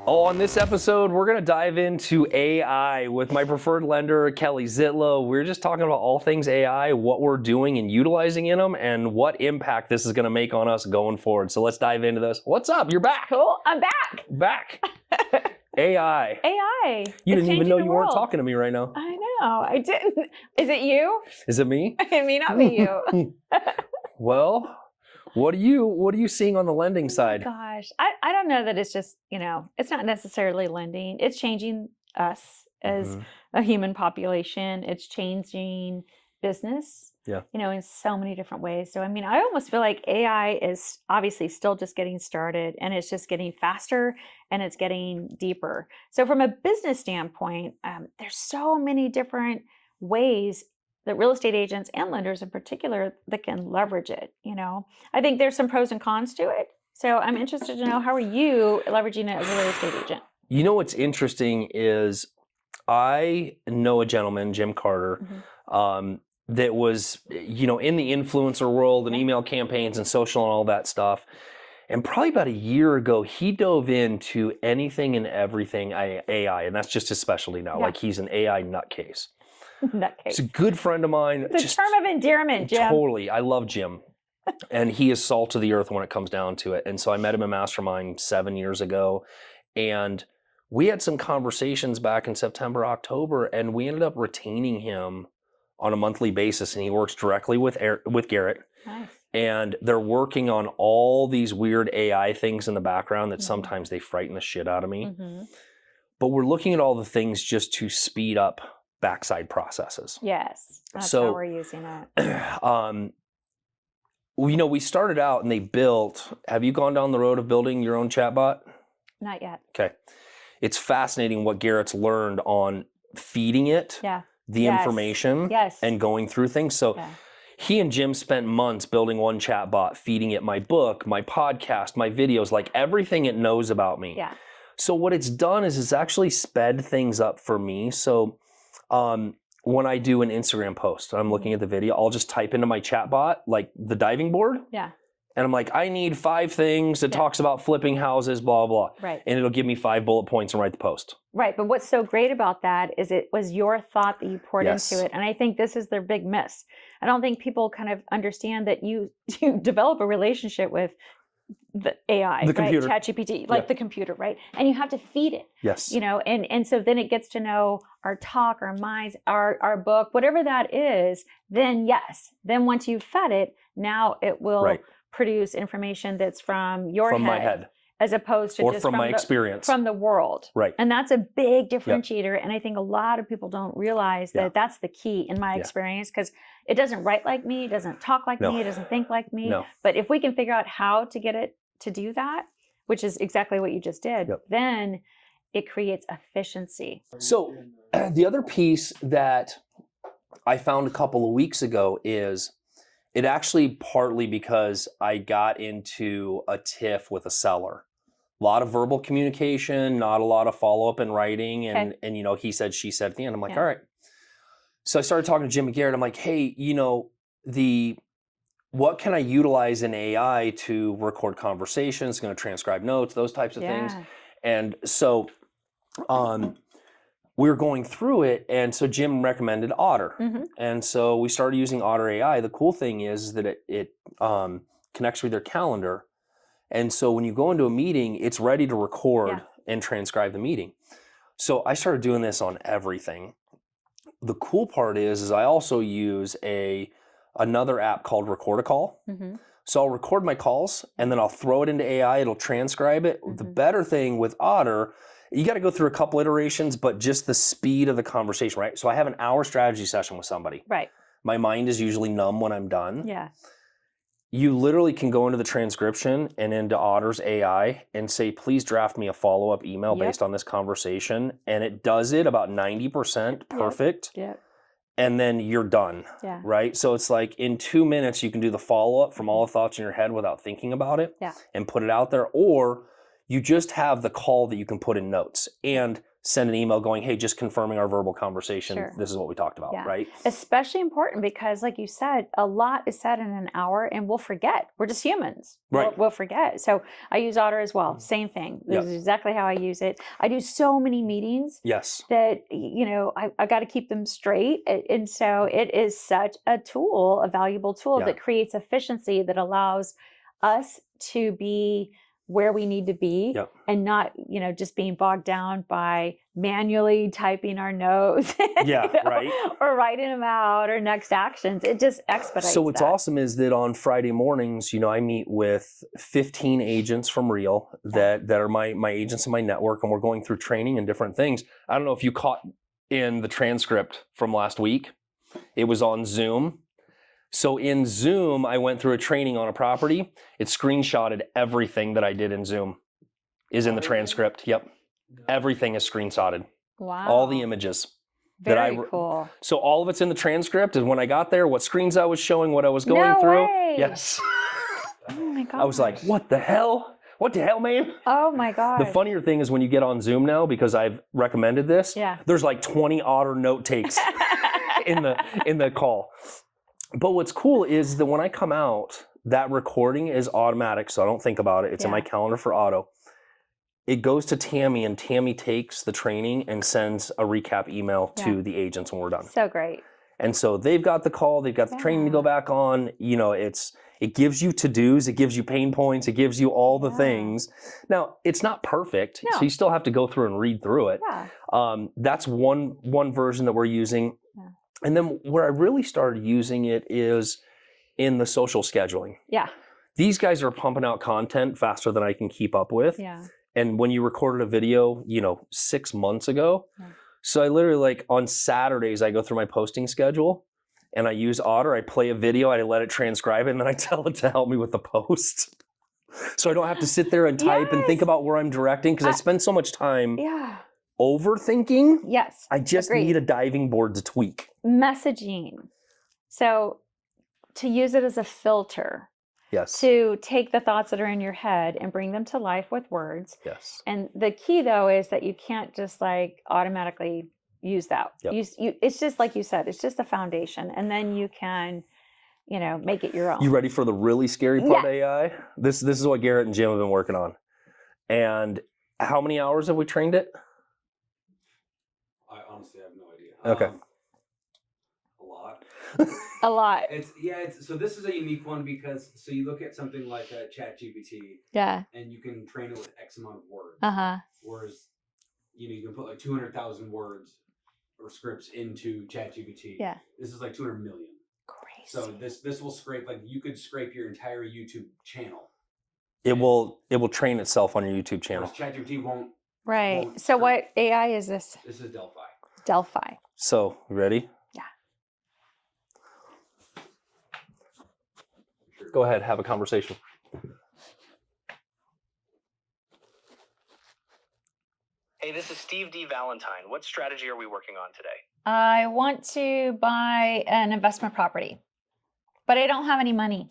Oh, on this episode, we're going to dive into AI with my preferred lender, Kelly Zitlow. We're just talking about all things AI, what we're doing and utilizing in them, and what impact this is going to make on us going forward. So let's dive into this. What's up? You're back. Cool. I'm back. Back. AI. AI. You didn't even know you weren't world. talking to me right now. I know. I didn't. Is it you? Is it me? It may not be you. Well, what are you seeing on the lending side? Gosh, I don't know that it's just, it's not necessarily lending. It's changing us as a human population. It's changing business, in so many different ways. So, I almost feel like AI is obviously still just getting started, and it's just getting faster and it's getting deeper. So from a business standpoint, there's so many different ways that real estate agents and lenders in particular that can leverage it. I think there's some pros and cons to it. So I'm interested to know, how are you leveraging it as a real estate agent? You know what's interesting is I know a gentleman, Jim Carter, that was, in the influencer world and email campaigns and social and all that stuff. And probably about a year ago, he dove into anything and everything AI, and that's just his specialty now. Like, he's an AI nutcase. Nutcase. He's a good friend of mine. It's a term of endearment, Jim. Totally. I love Jim. And he is salt of the earth when it comes down to it. And so I met him in Mastermind 7 years ago. And we had some conversations back in September, October, and we ended up retaining him on a monthly basis. And he works directly with Garrett. Nice. And they're working on all these weird AI things in the background that sometimes they frighten the shit out of me. But we're looking at all the things just to speed up backside processes. Yes, that's how we're using it. We started out and they built, have you gone down the road of building your own chatbot? Not yet. Okay. It's fascinating what Garrett's learned on feeding it the information and going through things. So he and Jim spent months building one chatbot, feeding it my book, my podcast, my videos, like everything it knows about me. Yeah. So what it's done is it's actually sped things up for me. So when I do an Instagram post, I'm looking at the video, I'll just type into my chatbot, like the diving board. Yeah. And I'm like, I need 5 things that talks about flipping houses, blah, blah. Right. And it'll give me 5 bullet points and write the post. Right. But what's so great about that is it was your thought that you poured into it. And I think this is their big miss. I don't think people kind of understand that you develop a relationship with the AI, the computer. Right? ChatGPT, like the computer, right? And you have to feed it. Yes. And so then it gets to know our talk, our minds, our book, whatever that is, then then once you've fed it, now it will produce information that's from your from my head. As opposed to or just from my experience. From the world. Right. And that's a big differentiator. And I think a lot of people don't realize that that's the key in my experience, because it doesn't write like me, it doesn't talk like me, it doesn't think like me. But if we can figure out how to get it to do that, which is exactly what you just did, then it creates efficiency. So the other piece that I found a couple of weeks ago is it actually partly because I got into a tiff with a seller. A lot of verbal communication, not a lot of follow-up in writing. And he said, she said at the end. I'm like, all right. So I started talking to Jim and Garrett. I'm like, hey, what can I utilize in AI to record conversations, going to transcribe notes, those types of things. And so we were going through it. And so Jim recommended Otter. And so we started using Otter AI. The cool thing is that it connects with your calendar. And so when you go into a meeting, it's ready to record and transcribe the meeting. So I started doing this on everything. The cool part is I also use another app called Record a Call. So I'll record my calls and then I'll throw it into AI. It'll transcribe it. The better thing with Otter, you got to go through a couple iterations, but just the speed of the conversation, right? So I have an hour strategy session with somebody. Right. My mind is usually numb when I'm done. Yeah. You literally can go into the transcription and into Otter's AI and say, please draft me a follow-up email based on this conversation. And it does it about 90% perfect. And then you're done, right? So it's like in 2 minutes, you can do the follow-up from all the thoughts in your head without thinking about it and put it out there. Or you just have the call that you can put in notes. And send an email going, hey, just confirming our verbal conversation. Sure. This is what we talked about, right? Especially important because, like you said, a lot is said in an hour and we'll forget. We're just humans. Right. We'll forget. So I use Otter as well. Same thing. This is exactly how I use it. I do so many meetings that, I got to keep them straight. And so it is such a tool, a valuable tool that creates efficiency that allows us to be where we need to be and not, just being bogged down by manually typing our notes or writing them out or next actions. It just expedites. So what's awesome is that on Friday mornings, I meet with 15 agents from Real that are my agents in my network, and we're going through training and different things. I don't know if you caught in the transcript from last week. It was on Zoom. So in Zoom, I went through a training on a property. It screenshotted everything that I did in Zoom is in the transcript. Yep. Everything is screenshotted. Wow. All the images. Very cool. So all of it's in the transcript. And when I got there, what screens I was showing, what I was going through. Way. Yes. Oh my God. I was like, what the hell? What the hell, man? Oh my God. The funnier thing is when you get on Zoom now, because I've recommended this, there's like 20 Otter note takes in the call. But what's cool is that when I come out, that recording is automatic, so I don't think about it. It's in my calendar for auto. It goes to Tammy, and Tammy takes the training and sends a recap email to the agents when we're done. So great. And so they've got the call, they've got the training to go back on. It gives you to-dos, it gives you pain points, it gives you all the things. Now, it's not perfect, so you still have to go through and read through it. Yeah. That's one version that we're using. Yeah. And then where I really started using it is in the social scheduling. Yeah. These guys are pumping out content faster than I can keep up with. Yeah. And when you recorded a video, 6 months ago, so I literally on Saturdays, I go through my posting schedule and I use Otter. I play a video, I let it transcribe it, and then I tell it to help me with the post. So I don't have to sit there and type and think about where I'm directing, because I spend so much time overthinking. Yes. I just need a diving board to tweak. Messaging. So to use it as a filter. Yes. To take the thoughts that are in your head and bring them to life with words. Yes. And the key, though, is that you can't just automatically use that. Yep. It's just like you said, it's just a foundation. And then you can, make it your own. You ready for the really scary part of AI? This is what Garrett and Jim have been working on. And how many hours have we trained it? I honestly have no idea. Okay. A lot. A lot. So this is a unique one because you look at something like ChatGPT. Yeah. And you can train it with X amount of words. Uh-huh. Whereas, you can put 200,000 words or scripts into ChatGPT. Yeah. This is 200 million. Crazy. So this will scrape, you could scrape your entire YouTube channel. It will train itself on your YouTube channel. ChatGPT won't. Right. So what AI is this? This is Delphi. Delphi. So, ready? Yeah. Go ahead, have a conversation. Hey, this is Steve D. Valentine. What strategy are we working on today? I want to buy an investment property, but I don't have any money.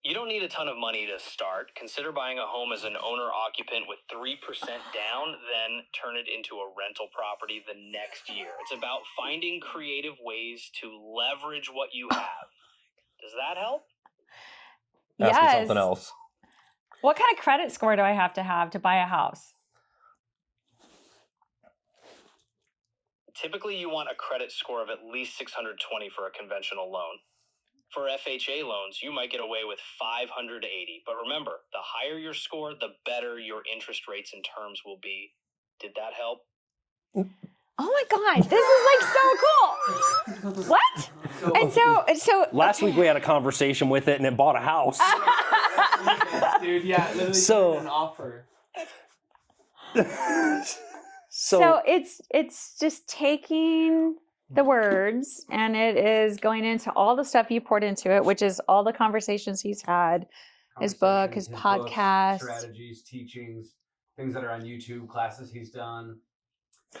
You don't need a ton of money to start. Consider buying a home as an owner-occupant with 3% down, then turn it into a rental property the next year. It's about finding creative ways to leverage what you have. Does that help? Ask me something else. What kind of credit score do I have to buy a house? Typically, you want a credit score of at least 620 for a conventional loan. For FHA loans, you might get away with 580. But remember, the higher your score, the better your interest rates and terms will be. Did that help? Oh my God, this is so cool. What? And so last week we had a conversation with it and it bought a house. Dude, yeah, literally an offer. So it's just taking the words and it is going into all the stuff you poured into it, which is all the conversations he's had, his book, his podcast, books, strategies, teachings, things that are on YouTube, classes he's done.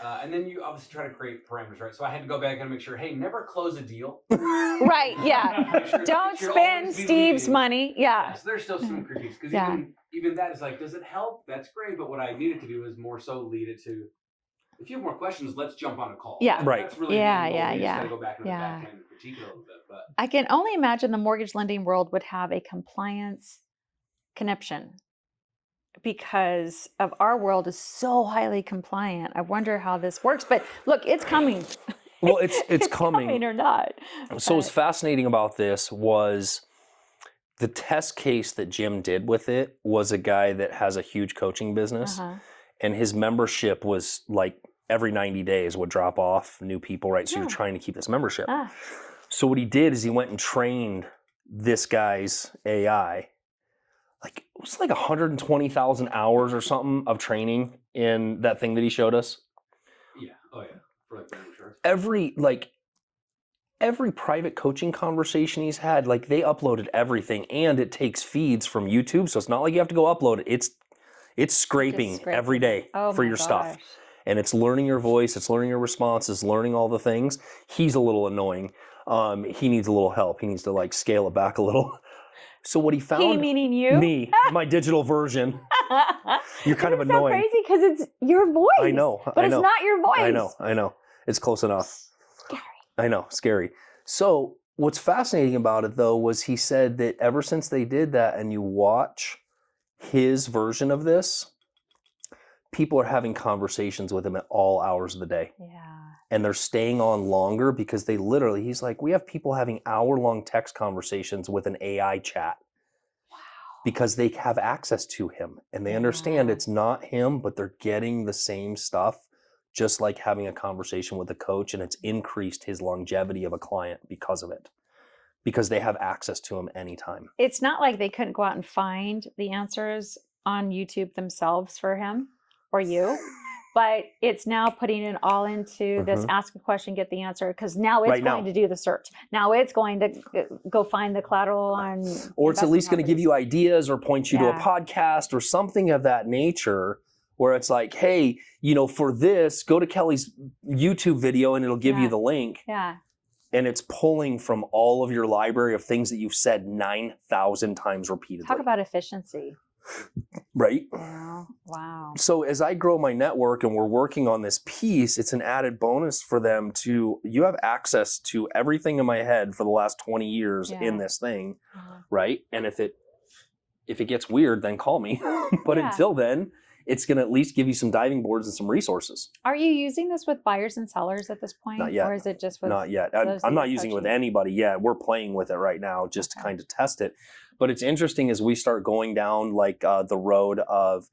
And then you obviously try to create parameters, right? So I had to go back and make sure, hey, never close a deal. Right, yeah. Sure, Don't spend Steve's money. Yeah. So there's still some critiques because even that is like, does it help? That's great. But what I needed to do is more so lead it to, if you have more questions, let's jump on a call. Yeah. Right. That's really You just got to go back into the back end and critique it a little bit. But I can only imagine the mortgage lending world would have a compliance conniption because of our world is so highly compliant. I wonder how this works. But look, it's coming. Well, it's coming or not. So what's fascinating about this was the test case that Jim did with it was a guy that has a huge coaching business, and his membership was like every 90 days would drop off new people, right? So you're trying to keep this membership. So what he did is he went and trained this guy's AI. Like, it was like 120,000 hours or something of training in that thing that he showed us. Yeah. Oh, yeah. For like brand insurance. Every private coaching conversation he's had, like they uploaded everything, and it takes feeds from YouTube. So it's not like you have to go upload it. It's scraping every day for your stuff. And it's learning your voice, it's learning your responses, learning all the things. He's a little annoying. He needs a little help. He needs to like scale it back a little. So what he found, he meaning you? Me, my digital version. You're kind of annoying. It's so crazy because it's your voice. I know. But it's not your voice. I know. It's close enough. Scary. I know, scary. So what's fascinating about it though was he said that ever since they did that and you watch his version of this, people are having conversations with him at all hours of the day. Yeah. And they're staying on longer because he's like, we have people having hour-long text conversations with an AI chat. Wow. Because they have access to him and they understand it's not him, but they're getting the same stuff, just like having a conversation with a coach, and it's increased his longevity of a client because of it. Because they have access to him anytime. It's not like they couldn't go out and find the answers on YouTube themselves for him or you. But it's now putting it all into this ask a question, get the answer, because now it's going to do the search. Now it's going to go find the collateral on. Or it's at least going to give you ideas or point you to a podcast or something of that nature where it's like, hey, for this, go to Kelly's YouTube video and it'll give you the link. Yeah. And it's pulling from all of your library of things that you've said 9,000 times repeatedly. Talk about efficiency. Right? Wow. So as I grow my network and we're working on this piece, it's an added bonus for them you have access to everything in my head for the last 20 years in this thing, right? And if it gets weird, then call me. But until then, it's going to at least give you some diving boards and some resources. Are you using this with buyers and sellers at this point? Not yet. Or is it just with Not yet. I'm not using it with anybody yet. We're playing with it right now just to kind of test it. But it's interesting as we start going down like the road of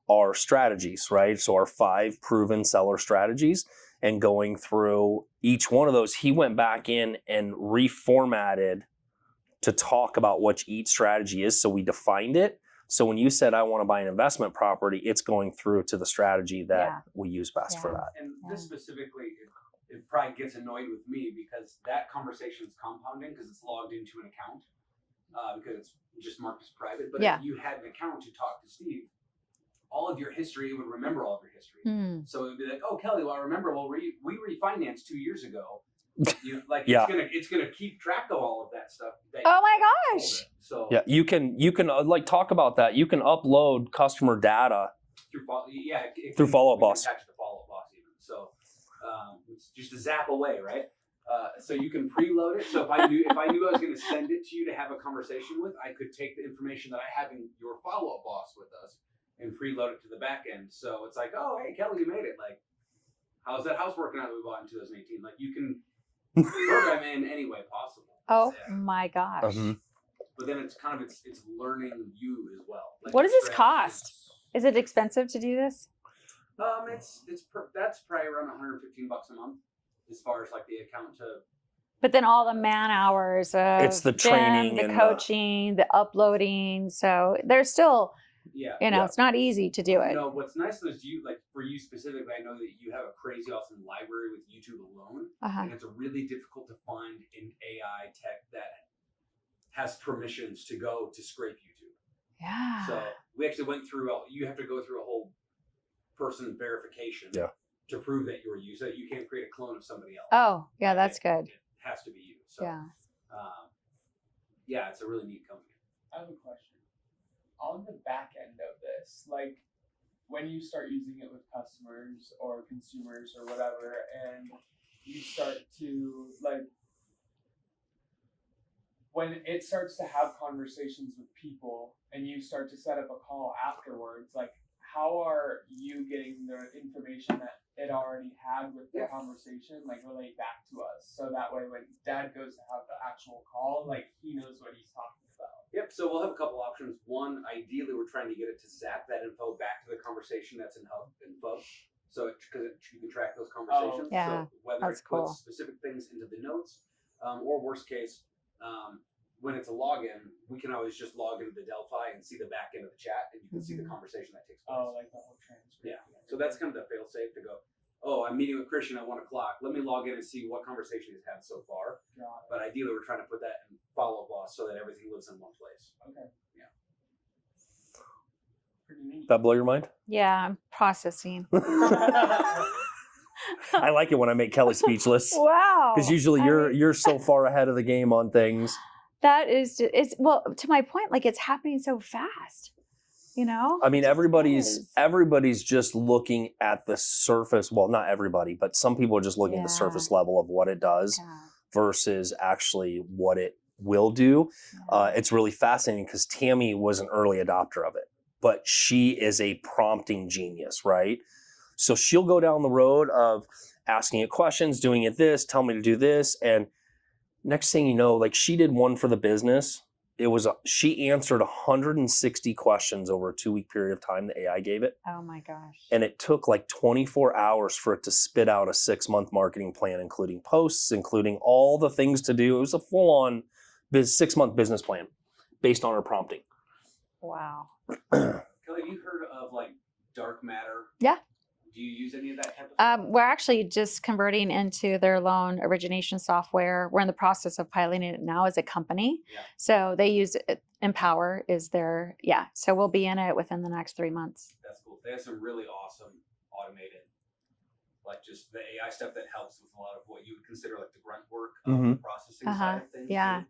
our strategies, right? So our 5 proven seller strategies, and going through each one of those, he went back in and reformatted to talk about what each strategy is. So we defined it. So when you said, I want to buy an investment property, it's going through to the strategy that we use best for that. And this specifically, it probably gets annoyed with me because that conversation is compounding because it's logged into an account because it's just marked as private. But if you had an account to talk to Steve, all of your history, it would remember all of your history. So it would be like, oh, Kelly, well, I remember, we refinanced 2 years ago. It's gonna keep track of all of that stuff. Oh my gosh! So you can like talk about that. You can upload customer data through Follow-Up Boss. Attach to Follow-Up Boss even. So it's just a zap away, right? So you can preload it. So if I knew I was going to send it to you to have a conversation with, I could take the information that I have in your Follow-Up Boss with us and preload it to the back end. So it's like, oh, hey, Kelly, you made it. Like, how's that house working out that we bought in 2018? Like, you can program in any way possible. Oh my gosh. But then it's kind of it's learning you as well. Like, what does this cost? Is it expensive to do this? That's probably around $115 a month as far as like the account to. But then all the man hours of it's the training, the coaching, the uploading. So there's still, it's not easy to do it. No, what's nice is for you specifically, I know that you have a crazy awesome library with YouTube alone, and it's really difficult to find an AI tech that has permissions to go to scrape YouTube. Yeah. So we actually went through. You have to go through a whole person verification. Yeah. to prove that you're you. So that you can't create a clone of somebody else. Oh, yeah, that's good. It has to be you. So, Yeah. Yeah, it's a really neat company. I have a question. On the back end of this, like when you start using it with customers or consumers or whatever, and you start to like, when it starts to have conversations with people and you start to set up a call afterwards, like how are you getting the information that it already had with the conversation, like relate back to us? So that way when Dad goes to have the actual call, like he knows what he's talking about. Yep, so we'll have a couple options. One, ideally we're trying to get it to zap that info back to the conversation that's in Hub Info. So because you can track those conversations. Yeah, so whether that's it puts cool. specific things into the notes, or worst case, when it's a login, we can always just log into the Delphi and see the back end of the chat, and you can see the conversation that takes place. Oh, like the whole transcript. Yeah. So that's kind of the fail safe to go, oh, I'm meeting with Christian at 1 o'clock. Let me log in and see what conversation he's had so far. But ideally, we're trying to put that in follow-up boss so that everything lives in one place. Okay. Yeah. Pretty neat. That blow your mind? Yeah, I'm processing. I like it when I make Kelly speechless. Wow. Because usually you're so far ahead of the game on things. That is, it's well, to my point, like it's happening so fast, you know? I mean, It just everybody's is. just looking at the surface. Well, not everybody, but some people are just looking at the surface level of what it does Yeah. versus actually what it will do. Yeah. It's really fascinating because Tammy was an early adopter of it, but she is a prompting genius, right? So she'll go down the road of asking it questions, doing it this, tell me to do this, and next thing you know, like she did one for the business. She answered 160 questions over a 2-week period of time the AI gave it. Oh my gosh. And it took like 24 hours for it to spit out a 6-month marketing plan, including posts, including all the things to do. It was a full-on 6-month business plan based on her prompting. Wow. Kelly, have you heard of like dark matter? Yeah. Do you use any of that type of stuff? We're actually just converting into their loan origination software. We're in the process of piloting it now as a company. Yeah. So they use Empower is their, so we'll be in it within the next 3 months. That's cool. They have some really awesome automated, like just the AI stuff that helps with a lot of what you would consider like the grunt work of the processing side of things. Yeah.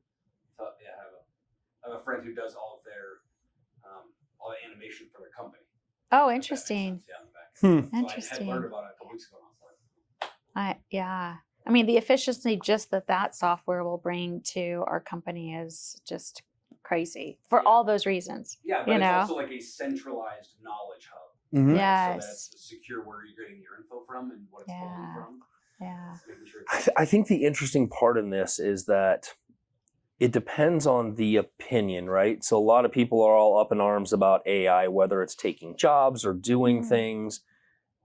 So, I have a friend who does all of their, all the animation for their company. Oh, If that makes interesting. sense. Yeah, in the back. So Interesting. I had learned about it a couple weeks ago. And I was like, I mean, the efficiency just that software will bring to our company is just crazy for all those reasons. yeah, but you it's know? also like a centralized knowledge hub. Mhm. Right? Yes. So that's secure where you're getting your info from and what it's pulling from. Yeah. It's making sure it's I think the interesting part in this is that it depends on the opinion, right? So a lot of people are all up in arms about AI, whether it's taking jobs or doing things.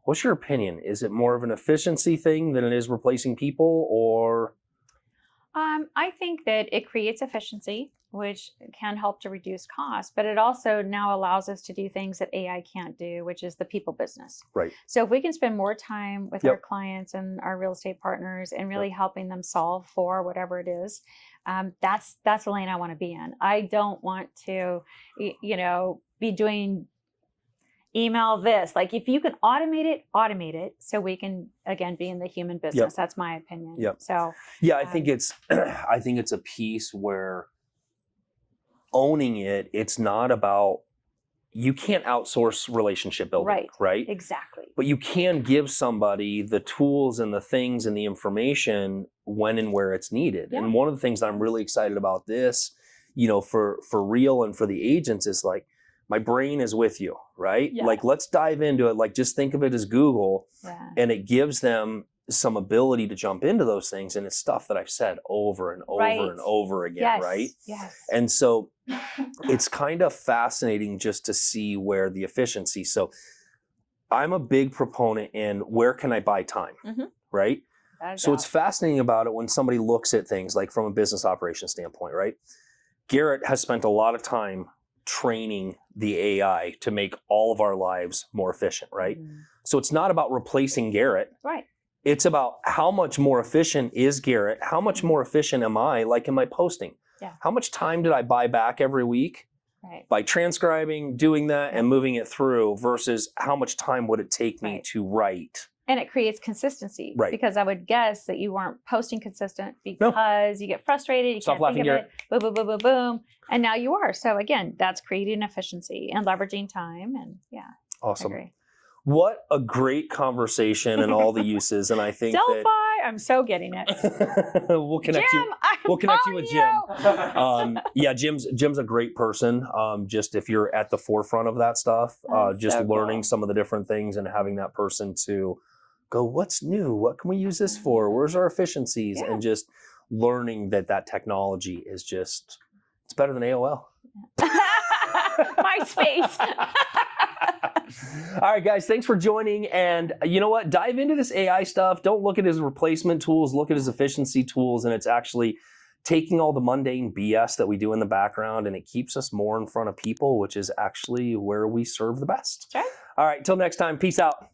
What's your opinion? Is it more of an efficiency thing than it is replacing people, or? I think that it creates efficiency, which can help to reduce costs, but it also now allows us to do things that AI can't do, which is the people business. Right. So if we can spend more time with our clients and our real estate partners and really helping them solve for whatever it is, that's the lane I want to be in. I don't want to, be doing email this. Like if you can automate it so we can again be in the human business. That's my opinion. So yeah, I think it's a piece where owning it, it's not about, you can't outsource relationship building, right? Exactly. But you can give somebody the tools and the things and the information when and where it's needed. Yeah. And one of the things that I'm really excited about this, for real and for the agents is like, my brain is with you, right? Yeah. Like, let's dive into it. Like, just think of it as Google, and it gives them some ability to jump into those things. And it's stuff that I've said over and over and over again, right? Yes. And so it's kind of fascinating just to see where the efficiency. So I'm a big proponent in where can I buy time, right? So it's fascinating about it when somebody looks at things like from a business operation standpoint, right? Garrett has spent a lot of time training the AI to make all of our lives more efficient, right? So it's not about replacing Garrett. Right. It's about how much more efficient is Garrett? How much more efficient am I, like in my posting? Yeah. How much time did I buy back every week by transcribing, doing that, and moving it through versus how much time would it take me to write And it creates consistency. Right. Because I would guess that you weren't posting consistent because you get frustrated, you Stop can't think laughing, of it, boom, boom, boom, boom, boom. And now you are. So again, that's creating efficiency and leveraging time. And Awesome. I agree. What a great conversation and all the uses. And I think Delphi, I'm so getting it. we'll connect Jim, we'll connect you with Jim. Jim's a great person. Just if you're at the forefront of that stuff, just so learning cool. some of the different things and having that person to go, what's new? What can we use this for? Where's our efficiencies? And just learning that technology is just, it's better than AOL. MySpace. All right, guys, thanks for joining. And you know what? Dive into this AI stuff. Don't look at it as replacement tools. Look at it as efficiency tools. And it's actually taking all the mundane BS that we do in the background, and it keeps us more in front of people, which is actually where we serve the best. Sure. All right, till next time. Peace out.